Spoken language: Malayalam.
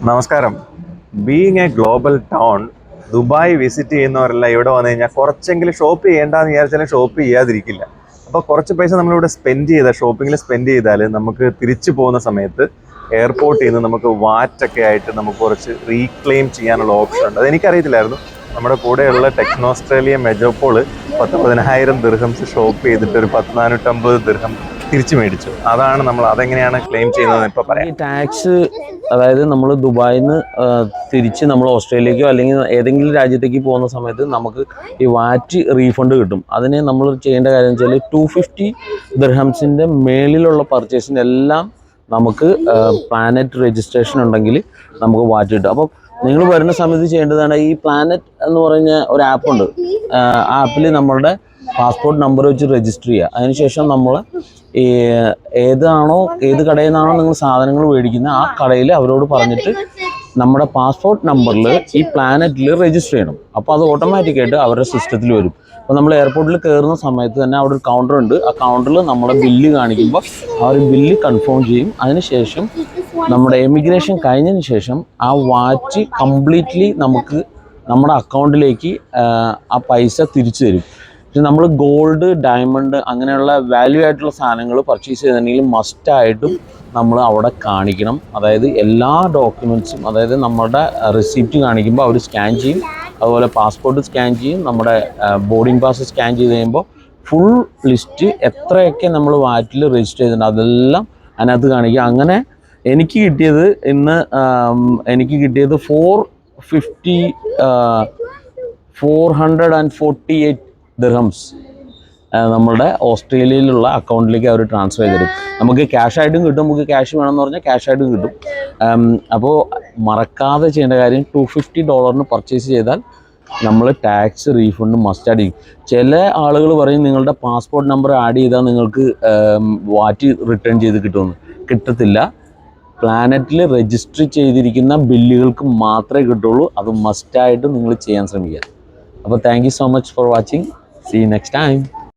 നമസ്കാരം. Being a global town, Dubai visit ചെയ്യുന്നവരെല്ലാം ഇവിടെ വന്നു കഴിഞ്ഞാൽ കുറച്ചെങ്കിലും ഷോപ്പ് ചെയ്യേണ്ടെന്ന് വിചാരിച്ചാലും ഷോപ്പ് ചെയ്യാതിരിക്കില്ല. അപ്പോൾ കുറച്ച് പൈസ നമ്മളിവിടെ ഷോപ്പിങ്ങിൽ സ്പെൻഡ് ചെയ്താൽ നമുക്ക് തിരിച്ചു പോകുന്ന സമയത്ത് എയർപോർട്ടിൽ നിന്ന് നമുക്ക് വാറ്റൊക്കെ ആയിട്ട് നമുക്ക് കുറച്ച് റീക്ലെയിം ചെയ്യാനുള്ള ഓപ്ഷൻ ഉണ്ട്. അതെനിക്കറിയത്തില്ലായിരുന്നു. നമ്മുടെ കൂടെയുള്ള ടെക്നോസ്ട്രേലിയ മെജോപോള് 10,000 ദിർഹംസ് ഷോപ്പ് ചെയ്തിട്ട് ഒരു 1450 ദിർഹം തിരിച്ചു മേടിച്ചു. അതെങ്ങനെയാണ് ക്ലെയിം ചെയ്യുന്നത് ഇപ്പോൾ പറയാം. ഈ ടാക്സ്, അതായത് നമ്മൾ ദുബായിൽ നിന്ന് തിരിച്ച് നമ്മൾ ഓസ്ട്രേലിയക്കോ അല്ലെങ്കിൽ ഏതെങ്കിലും രാജ്യത്തേക്ക് പോകുന്ന സമയത്ത് നമുക്ക് ഈ വാറ്റ് റീഫണ്ട് കിട്ടും. അതിന് നമ്മൾ ചെയ്യേണ്ട കാര്യം വെച്ചാൽ 250 ദിർഹംസിൻ്റെ മേളിലുള്ള പർച്ചേസിൻ്റെ എല്ലാം നമുക്ക് പ്ലാനറ്റ് രജിസ്ട്രേഷൻ ഉണ്ടെങ്കിൽ നമുക്ക് വാറ്റ് കിട്ടും. അപ്പം നിങ്ങൾ വരുന്ന സമയത്ത് ചെയ്യേണ്ടതാണ്, ഈ പ്ലാനറ്റ് എന്ന് പറഞ്ഞ ഒരു ആപ്പുണ്ട്. ആ ആപ്പിൽ നമ്മളുടെ പാസ്പോർട്ട് നമ്പർ വെച്ച് രജിസ്റ്റർ ചെയ്യുക. അതിനുശേഷം നമ്മൾ ഈ ഏത് കടയിൽ നിന്നാണോ നിങ്ങൾ സാധനങ്ങൾ മേടിക്കുന്നത് ആ കടയിൽ അവരോട് പറഞ്ഞിട്ട് നമ്മുടെ പാസ്പോർട്ട് നമ്പറിൽ ഈ പ്ലാനറ്റിൽ രജിസ്റ്റർ ചെയ്യണം. അപ്പോൾ അത് ഓട്ടോമാറ്റിക്കായിട്ട് അവരുടെ സിസ്റ്റത്തിൽ വരും. അപ്പോൾ നമ്മൾ എയർപോർട്ടിൽ കയറുന്ന സമയത്ത് തന്നെ അവിടെ ഒരു കൗണ്ടർ ഉണ്ട്. ആ കൗണ്ടറിൽ നമ്മുടെ ബില്ല് കാണിക്കുമ്പോൾ ആ ഒരു ബില്ല് കൺഫേം ചെയ്യും. അതിനുശേഷം നമ്മുടെ എമിഗ്രേഷൻ കഴിഞ്ഞതിന് ശേഷം ആ വാച്ച് കംപ്ലീറ്റ്ലി നമുക്ക് നമ്മുടെ അക്കൗണ്ടിലേക്ക് ആ പൈസ തിരിച്ചു തരും. പക്ഷെ നമ്മൾ ഗോൾഡ്, ഡയമണ്ട് അങ്ങനെയുള്ള വാല്യൂ ആയിട്ടുള്ള സാധനങ്ങൾ പർച്ചേസ് ചെയ്തിട്ടുണ്ടെങ്കിൽ മസ്റ്റായിട്ടും നമ്മൾ അവിടെ കാണിക്കണം. അതായത് എല്ലാ ഡോക്യുമെൻറ്റ്സും, അതായത് നമ്മുടെ റിസിപ്റ്റ് കാണിക്കുമ്പോൾ അവർ സ്കാൻ ചെയ്യും. അതുപോലെ പാസ്പോർട്ട് സ്കാൻ ചെയ്യും. നമ്മുടെ ബോർഡിംഗ് പാസ് സ്കാൻ ചെയ്ത് കഴിയുമ്പോൾ ഫുൾ ലിസ്റ്റ് എത്രയൊക്കെ നമ്മൾ വാറ്റിൽ രജിസ്റ്റർ ചെയ്തിട്ടുണ്ട് അതെല്ലാം അതിനകത്ത് കാണിക്കുക. അങ്ങനെ എനിക്ക് കിട്ടിയത് 448 ദിർഹംസ് നമ്മളുടെ ഓസ്ട്രേലിയയിലുള്ള അക്കൗണ്ടിലേക്ക് അവർ ട്രാൻസ്ഫർ ചെയ്ത് തരും. നമുക്ക് ക്യാഷായിട്ടും കിട്ടും. നമുക്ക് ക്യാഷ് വേണമെന്ന് പറഞ്ഞാൽ ക്യാഷായിട്ടും കിട്ടും. അപ്പോൾ മറക്കാതെ ചെയ്യേണ്ട കാര്യം, $250 പർച്ചേസ് ചെയ്താൽ നമ്മൾ ടാക്സ് റീഫണ്ട് മസ്റ്റ് ആഡ് ചെയ്യും. ചില ആളുകൾ പറയും നിങ്ങളുടെ പാസ്പോർട്ട് നമ്പർ ആഡ് ചെയ്താൽ നിങ്ങൾക്ക് വാറ്റ് റിട്ടേൺ ചെയ്ത് കിട്ടുമെന്ന്. കിട്ടത്തില്ല. പ്ലാനറ്റിൽ രജിസ്റ്റർ ചെയ്തിരിക്കുന്ന ബില്ലുകൾക്ക് മാത്രമേ കിട്ടുള്ളൂ. അത് മസ്റ്റായിട്ട് നിങ്ങൾ ചെയ്യാൻ ശ്രമിക്കുക. അപ്പോൾ thank you so much for watching. See you next time.